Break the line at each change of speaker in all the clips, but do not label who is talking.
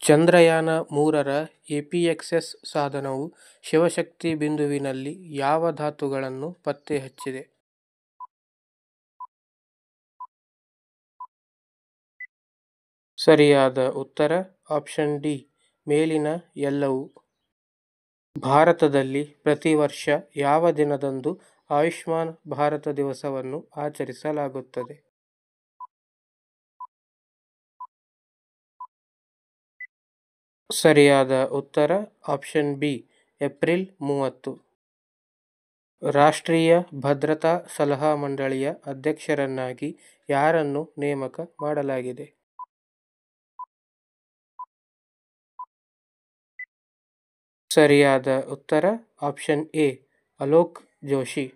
ಚಂದ್ರಯಾನ ಮೂರರ ಎಪಿಎಕ್ಸ್ಎಸ್ ಸಾಧನವು ಶಿವಶಕ್ತಿ ಬಿಂದುವಿನಲ್ಲಿ ಯಾವ ಧಾತುಗಳನ್ನು ಪತ್ತೆಹಚ್ಚಿದೆ? ಸರಿಯಾದ ಉತ್ತರ ಆಪ್ಷನ್ ಡಿ ಮೇಲಿನ ಎಲ್ಲವೂ. ಭಾರತದಲ್ಲಿ ಪ್ರತಿ ವರ್ಷ ಯಾವ ದಿನದಂದು ಆಯುಷ್ಮಾನ್ ಭಾರತ ದಿವಸವನ್ನು ಆಚರಿಸಲಾಗುತ್ತದೆ? ಸರಿಯಾದ ಉತ್ತರ ಆಪ್ಷನ್ ಬಿ ಏಪ್ರಿಲ್ 30. ರಾಷ್ಟ್ರೀಯ ಭದ್ರತಾ ಸಲಹಾ ಮಂಡಳಿಯ ಅಧ್ಯಕ್ಷರನ್ನಾಗಿ ಯಾರನ್ನು ನೇಮಕ ಮಾಡಲಾಗಿದೆ? ಸರಿಯಾದ ಉತ್ತರ option A Alok Joshi.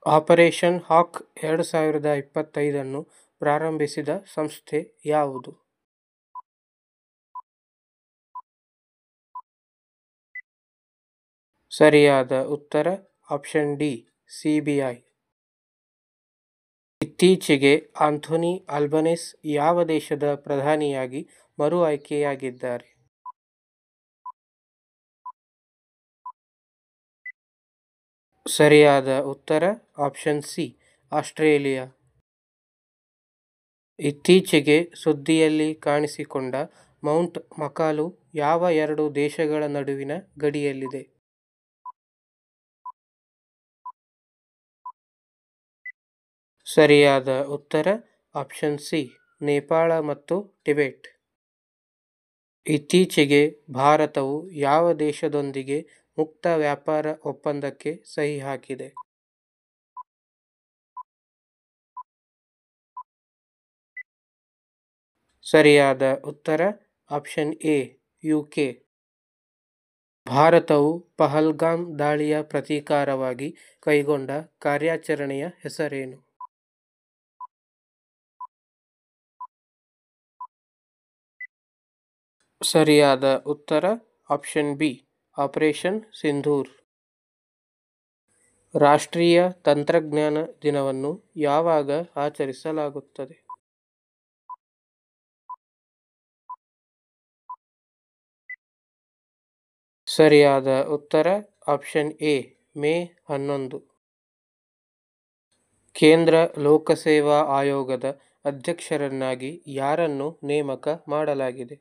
Operation ಹಾಕ್ 2025 ಪ್ರಾರಂಭಿಸಿದ ಸಂಸ್ಥೆ ಯಾವುದು? ಸರಿಯಾದ ಉತ್ತರ ಆಪ್ಷನ್ ಡಿ ಸಿಬಿಐ. ಇತ್ತೀಚೆಗೆ ಆಂಥೋನಿ ಆಲ್ಬನೆಸ್ ಯಾವ ದೇಶದ ಪ್ರಧಾನಿಯಾಗಿ ಮರು ಆಯ್ಕೆಯಾಗಿದ್ದಾರೆ? ಸರಿಯಾದ ಉತ್ತರ ಆಪ್ಷನ್ ಸಿ ಆಸ್ಟ್ರೇಲಿಯಾ. ಇತ್ತೀಚೆಗೆ ಸುದ್ದಿಯಲ್ಲಿ ಕಾಣಿಸಿಕೊಂಡ ಮೌಂಟ್ ಮಕಾಲು ಯಾವ ಎರಡು ದೇಶಗಳ ನಡುವಿನ ಗಡಿಯಲ್ಲಿದೆ? ಸರಿಯಾದ ಉತ್ತರ ಆಪ್ಷನ್ ಸಿ ನೇಪಾಳ ಮತ್ತು ಟಿಬೆಟ್. ಇತ್ತೀಚೆಗೆ ಭಾರತವು ಯಾವ ದೇಶದೊಂದಿಗೆ ಮುಕ್ತ ವ್ಯಾಪಾರ ಒಪ್ಪಂದಕ್ಕೆ ಸಹಿ ಹಾಕಿದೆ? ಸರಿಯಾದ ಉತ್ತರ ಆಪ್ಷನ್ ಎ ಯುಕೆ. ಭಾರತವು ಪಹಲ್ಗಾಮ್ ದಾಳಿಯ ಪ್ರತೀಕಾರವಾಗಿ ಕೈಗೊಂಡ ಕಾರ್ಯಾಚರಣೆಯ ಹೆಸರೇನು? ಸರಿಯಾದ ಉತ್ತರ ಆಪ್ಷನ್ ಬಿ ಆಪರೇಷನ್ ಸಿಂಧೂರ್. ರಾಷ್ಟ್ರೀಯ ತಂತ್ರಜ್ಞಾನ ದಿನವನ್ನು ಯಾವಾಗ ಆಚರಿಸಲಾಗುತ್ತದೆ? ಸರಿಯಾದ ಉತ್ತರ ಆಪ್ಷನ್ ಎ ಮೇ 11. ಕೇಂದ್ರ ಲೋಕಸೇವಾ ಆಯೋಗದ ಅಧ್ಯಕ್ಷರನ್ನಾಗಿ ಯಾರನ್ನು ನೇಮಕ ಮಾಡಲಾಗಿದೆ?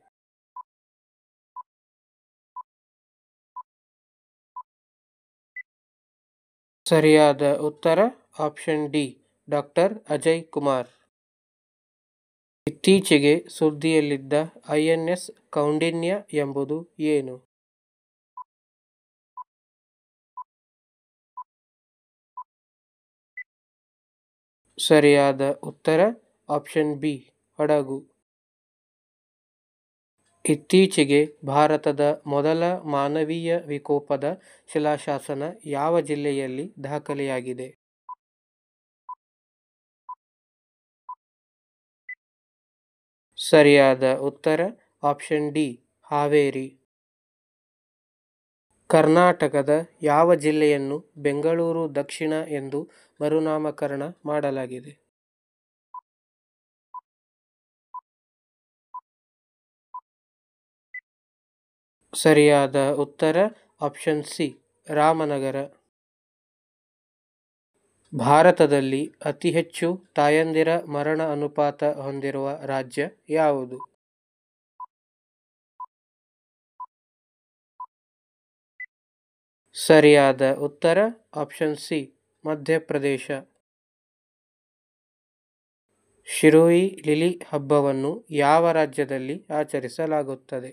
ಸರಿಯಾದ ಉತ್ತರ option D doctor Ajay Kumar. ಇತ್ತೀಚೆಗೆ ಸುದ್ದಿಯಲ್ಲಿದ್ದ ಐಎನ್ಎಸ್ ಕೌಂಡಿನ್ಯ ಎಂಬುದು ಏನು? ಸರಿಯಾದ ಉತ್ತರ ಆಪ್ಷನ್ ಬಿ ಹಡಗು. ಇತ್ತೀಚೆಗೆ ಭಾರತದ ಮೊದಲ ಮಾನವೀಯ ವಿಕೋಪದ ಶಿಲಾಶಾಸನ ಯಾವ ಜಿಲ್ಲೆಯಲ್ಲಿ ದಾಖಲೆಯಾಗಿದೆ? ಸರಿಯಾದ ಉತ್ತರ ಆಪ್ಷನ್ ಡಿ ಹಾವೇರಿ. ಕರ್ನಾಟಕದ ಯಾವ ಜಿಲ್ಲೆಯನ್ನು ಬೆಂಗಳೂರು ದಕ್ಷಿಣ ಎಂದು ಮರುನಾಮಕರಣ ಮಾಡಲಾಗಿದೆ? ಸರಿಯಾದ ಉತ್ತರ ಆಪ್ಷನ್ ಸಿ ರಾಮನಗರ. ಭಾರತದಲ್ಲಿ ಅತಿ ಹೆಚ್ಚು ತಾಯಂದಿರ ಮರಣ ಅನುಪಾತ ಹೊಂದಿರುವ ರಾಜ್ಯ ಯಾವುದು? ಸರಿಯಾದ ಉತ್ತರ option C Madhya Pradesh. Shirui lily ಹಬ್ಬವನ್ನು ಯಾವ ರಾಜ್ಯದಲ್ಲಿ ಆಚರಿಸಲಾಗುತ್ತದೆ?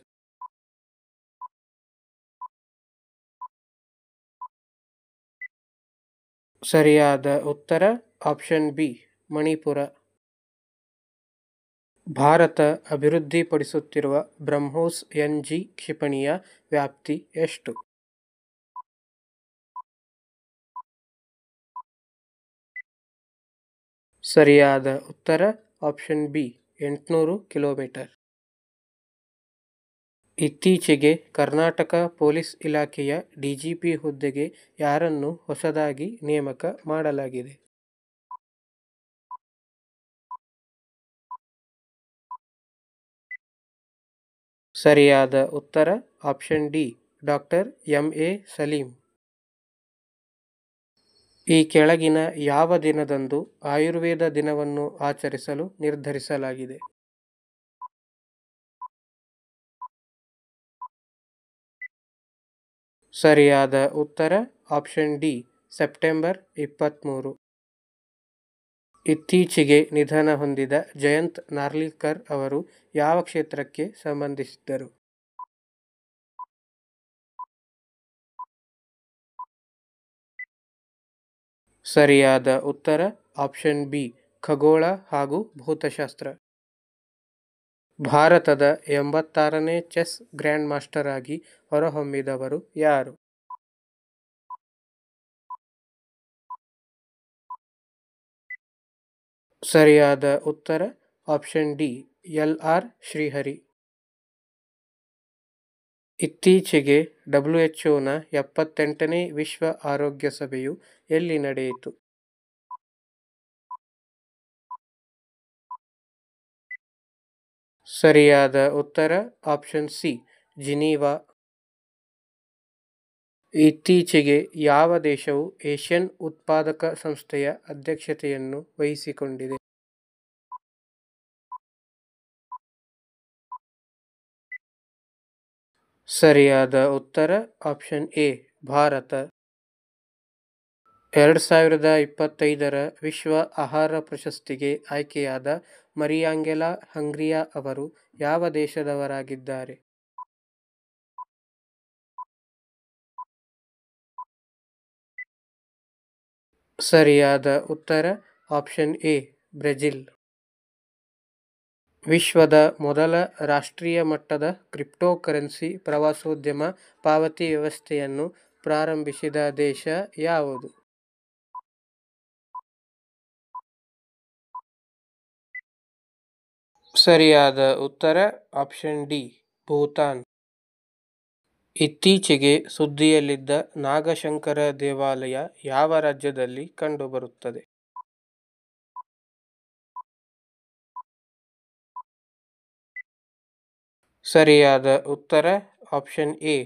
ಸರಿಯಾದ ಉತ್ತರ ಆಪ್ಷನ್ ಬಿ ಮಣಿಪುರ. ಭಾರತ ಅಭಿವೃದ್ಧಿಪಡಿಸುತ್ತಿರುವ ಬ್ರಹ್ಮೋಸ್ ಎನ್ಜಿ ಕ್ಷಿಪಣಿಯ ವ್ಯಾಪ್ತಿ ಎಷ್ಟು? ಸರಿಯಾದ ಉತ್ತರ ಆಪ್ಷನ್ ಬಿ 800 ಕಿಲೋಮೀಟರ್. ಇತ್ತೀಚೆಗೆ ಕರ್ನಾಟಕ ಪೊಲೀಸ್ ಇಲಾಖೆಯ ಡಿಜಿಪಿ ಹುದ್ದೆಗೆ ಯಾರನ್ನು ಹೊಸದಾಗಿ ನೇಮಕ ಮಾಡಲಾಗಿದೆ? ಸರಿಯಾದ ಉತ್ತರ option D doctor M A. Saleem. ಈ ಕೆಳಗಿನ ಯಾವ ದಿನದಂದು ಆಯುರ್ವೇದ ದಿನವನ್ನು ಆಚರಿಸಲು ನಿರ್ಧರಿಸಲಾಗಿದೆ? ಸರಿಯಾದ ಉತ್ತರ ಆಪ್ಷನ್ ಡಿ ಸೆಪ್ಟೆಂಬರ್ 23. ಇತ್ತೀಚೆಗೆ ನಿಧನ ಹೊಂದಿದ ಜಯಂತ್ ನಾರ್ಲಿಕರ್ ಅವರು ಯಾವ ಕ್ಷೇತ್ರಕ್ಕೆ ಸಂಬಂಧಿಸಿದ್ದರು? ಸರಿಯಾದ ಉತ್ತರ ಆಪ್ಷನ್ ಬಿ ಖಗೋಳ ಹಾಗೂ ಭೌತಶಾಸ್ತ್ರ. ಭಾರತದ 86ನೇ ಚೆಸ್ ಗ್ರ್ಯಾಂಡ್ ಮಾಸ್ಟರ್ ಆಗಿ ಹೊರಹೊಮ್ಮಿದವರು ಯಾರು? ಸರಿಯಾದ ಉತ್ತರ ಆಪ್ಷನ್ ಡಿ ಎಲ್.ಆರ್. ಶ್ರೀಹರಿ. ಇತ್ತೀಚೆಗೆ WHO ನ 78ನೇ ವಿಶ್ವ ಆರೋಗ್ಯ ಸಭೆಯು ಎಲ್ಲಿ ನಡೆಯಿತು? ಸರಿಯಾದ ಉತ್ತರ ಆಪ್ಷನ್ ಸಿ ಜಿನೀವಾ. ಇತ್ತೀಚೆಗೆ ಯಾವ ದೇಶವು ಏಷ್ಯನ್ ಉತ್ಪಾದಕ ಸಂಸ್ಥೆಯ ಅಧ್ಯಕ್ಷತೆಯನ್ನು ವಹಿಸಿಕೊಂಡಿದೆ? ಸರಿಯಾದ ಉತ್ತರ ಆಪ್ಷನ್ ಎ ಭಾರತ. 2025ರ ವಿಶ್ವ ಆಹಾರ ಪ್ರಶಸ್ತಿಗೆ ಆಯ್ಕೆಯಾದ ಮರಿಯಾಂಗೆಲಾ ಹಂಗ್ರಿಯಾ ಅವರು ಯಾವ ದೇಶದವರಾಗಿದ್ದಾರೆ? ಸರಿಯಾದ ಉತ್ತರ ಆಪ್ಷನ್ ಎ ಬ್ರೆಜಿಲ್. ವಿಶ್ವದ ಮೊದಲ ರಾಷ್ಟ್ರೀಯ ಮಟ್ಟದ ಕ್ರಿಪ್ಟೋಕರೆನ್ಸಿ ಪ್ರವಾಸೋದ್ಯಮ ಪಾವತಿ ವ್ಯವಸ್ಥೆಯನ್ನು ಪ್ರಾರಂಭಿಸಿದ ದೇಶ ಯಾವುದು? ಸರಿಯಾದ ಉತ್ತರ ಆಪ್ಷನ್ ಡಿ ಭೂತಾನ್. ಇತ್ತೀಚೆಗೆ ಸುದ್ದಿಯಲ್ಲಿದ್ದ ನಾಗಶಂಕರ ದೇವಾಲಯ ಯಾವ ರಾಜ್ಯದಲ್ಲಿ ಕಂಡುಬರುತ್ತದೆ? ಸರಿಯಾದ ಉತ್ತರ ಆಪ್ಷನ್ ಎ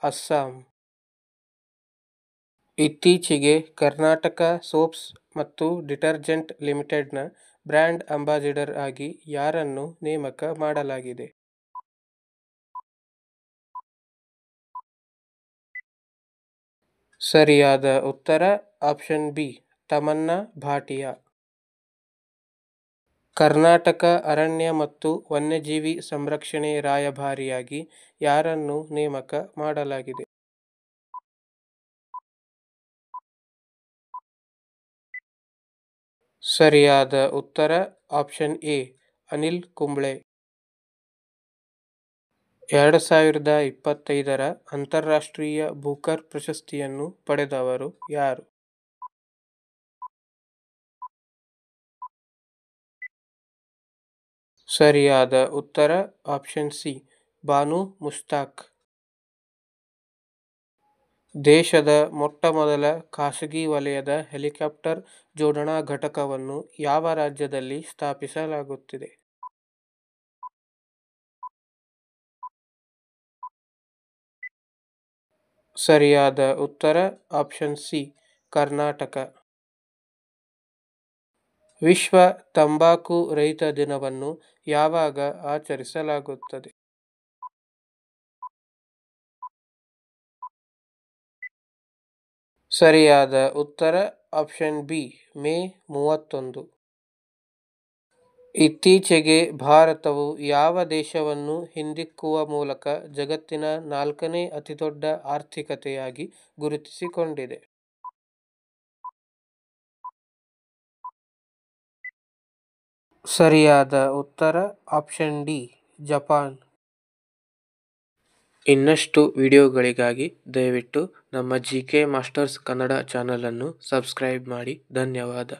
ಅಸ್ಸಾಂ. ಇತ್ತೀಚೆಗೆ ಕರ್ನಾಟಕ ಸೋಪ್ಸ್ ಮತ್ತು ಡಿಟರ್ಜೆಂಟ್ ಲಿಮಿಟೆಡ್ನ ಬ್ರ್ಯಾಂಡ್ ಅಂಬಾಸಿಡರ್ ಆಗಿ ಯಾರನ್ನು ನೇಮಕ ಮಾಡಲಾಗಿದೆ? ಸರಿಯಾದ ಉತ್ತರ ಆಪ್ಷನ್ ಬಿ ತಮನ್ನಾ ಭಾಟಿಯಾ. ಕರ್ನಾಟಕ ಅರಣ್ಯ ಮತ್ತು ವನ್ಯಜೀವಿ ಸಂರಕ್ಷಣೆ ರಾಯಭಾರಿಯಾಗಿ ಯಾರನ್ನು ನೇಮಕ ಮಾಡಲಾಗಿದೆ? ಸರಿಯಾದ ಉತ್ತರ ಆಪ್ಷನ್ ಎ ಅನಿಲ್ ಕುಂಬ್ಳೆ. 2025ರ ಅಂತಾರಾಷ್ಟ್ರೀಯ ಬೂಕರ್ ಪ್ರಶಸ್ತಿಯನ್ನು ಪಡೆದವರು ಯಾರು? ಸರಿಯಾದ ಉತ್ತರ ಆಪ್ಷನ್ ಸಿ ಬಾನು ಮುಸ್ತಾಕ್. ದೇಶದ ಮೊಟ್ಟಮೊದಲ ಖಾಸಗಿ ವಲಯದ ಹೆಲಿಕಾಪ್ಟರ್ ಜೋಡಣಾ ಘಟಕವನ್ನು ಯಾವ ರಾಜ್ಯದಲ್ಲಿ ಸ್ಥಾಪಿಸಲಾಗುತ್ತಿದೆ? ಸರಿಯಾದ ಉತ್ತರ ಆಪ್ಷನ್ ಸಿ ಕರ್ನಾಟಕ. ವಿಶ್ವ ತಂಬಾಕು ರಹಿತ ದಿನವನ್ನು ಯಾವಾಗ ಆಚರಿಸಲಾಗುತ್ತದೆ? ಸರಿಯಾದ ಉತ್ತರ ಆಪ್ಷನ್ ಬಿ ಮೇ 31. ಇತ್ತೀಚೆಗೆ ಭಾರತವು ಯಾವ ದೇಶವನ್ನು ಹಿಂದಿಕ್ಕುವ ಮೂಲಕ ಜಗತ್ತಿನ 4ನೇ ಅತಿದೊಡ್ಡ ಆರ್ಥಿಕತೆಯಾಗಿ ಗುರುತಿಸಿಕೊಂಡಿದೆ? ಸರಿಯಾದ ಉತ್ತರ ಆಪ್ಷನ್ ಡಿ ಜಪಾನ್. ಇನ್ನಷ್ಟು ವಿಡಿಯೋಗಳಿಗಾಗಿ ದಯವಿಟ್ಟು ನಮ್ಮ GK ಮಾಸ್ಟರ್ಸ್ ಕನ್ನಡ ಚಾನಲನ್ನು ಸಬ್ಸ್ಕ್ರೈಬ್ ಮಾಡಿ. ಧನ್ಯವಾದ.